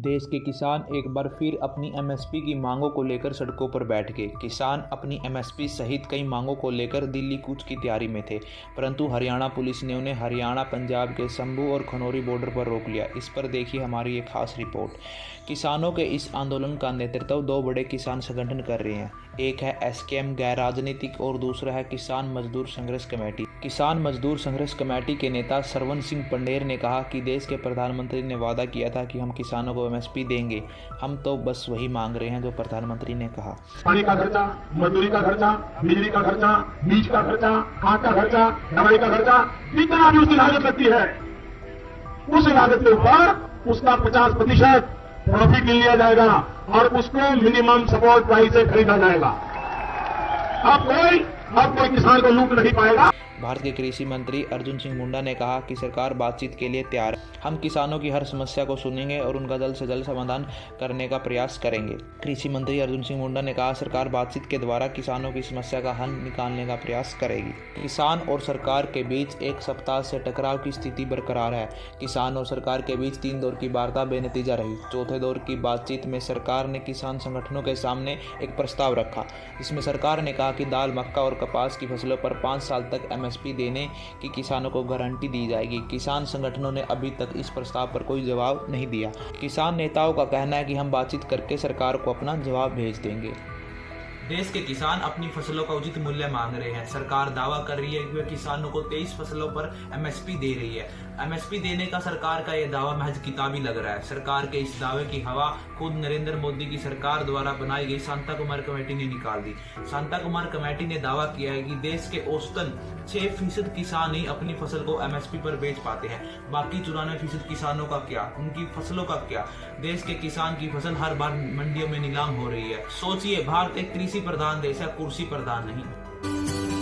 देश के किसान एक बार फिर अपनी एमएसपी की मांगों को लेकर सड़कों पर बैठ गए। किसान अपनी एमएसपी सहित कई मांगों को लेकर दिल्ली कूच की तैयारी में थे, परंतु हरियाणा पुलिस ने उन्हें हरियाणा पंजाब के शंभू और खनौरी बॉर्डर पर रोक लिया। इस पर देखिए हमारी एक खास रिपोर्ट। किसानों के इस आंदोलन का नेतृत्व दो बड़े किसान संगठन कर रहे हैं। एक है एसकेएम गैर राजनीतिक और दूसरा है किसान मजदूर संघर्ष कमेटी। किसान मजदूर संघर्ष कमेटी के नेता सरवन सिंह पंडेर ने कहा कि देश के प्रधानमंत्री ने वादा किया था कि हम किसानों को एमएसपी देंगे, हम तो बस वही मांग रहे हैं जो प्रधानमंत्री ने कहा। पानी का खर्चा, मजदूरी का खर्चा, बिजली का खर्चा, बीज का खर्चा, खाद का खर्चा, दवाई का खर्चा, जितना भी उसकी लागत लगती है, उस लागत के ऊपर उसका 50% प्रॉफिट मिल लिया जाएगा और उसको मिनिमम सपोर्ट प्राइस से खरीदा जाएगा। अब कोई किसान को लूट नहीं पाएगा। भारत के कृषि मंत्री अर्जुन सिंह मुंडा ने कहा कि सरकार बातचीत के लिए तैयार है। हम किसानों की हर समस्या को सुनेंगे और उनका जल्द से जल्द समाधान करने का प्रयास करेंगे। कृषि मंत्री अर्जुन सिंह मुंडा ने कहा, सरकार बातचीत के द्वारा किसानों की समस्या का हल निकालने का प्रयास करेगी। किसान और सरकार के बीच एक सप्ताह से टकराव की स्थिति बरकरार है। किसान और सरकार के बीच 3 दौर की वार्ता बेनतीजा रही। चौथे दौर की बातचीत में सरकार ने किसान संगठनों के सामने एक प्रस्ताव रखा, जिसमें सरकार ने कहा कि दाल, मक्का और कपास की फसलों पर 5 साल तक एमएसपी देने की किसानों को गारंटी दी जाएगी। किसान संगठनों ने अभी तक इस प्रस्ताव पर कोई जवाब नहीं दिया। किसान नेताओं का कहना है कि हम बातचीत करके सरकार को अपना जवाब भेज देंगे। देश के किसान अपनी फसलों का उचित मूल्य मांग रहे हैं। सरकार दावा कर रही है कि वह किसानों को 23 फसलों पर एमएसपी दे रही है। एमएसपी देने का सरकार का यह दावा महज किताबी लग रहा है। सरकार के इस दावे की हवा खुद नरेंद्र मोदी की सरकार द्वारा बनाई गई शांता कुमार कमेटी ने निकाल दी। शांता कुमार कमेटी ने दावा किया है कि देश के औसतन 6% किसान ही अपनी फसल को एमएसपी पर बेच पाते हैं। बाकी 94% किसानों का क्या, उनकी फसलों का क्या? देश के किसान की फसल हर बार मंडियों में नीलाम हो रही है। सोचिए, भारत एक कृषि प्रधान देश है, कुर्सी प्रधान नहीं।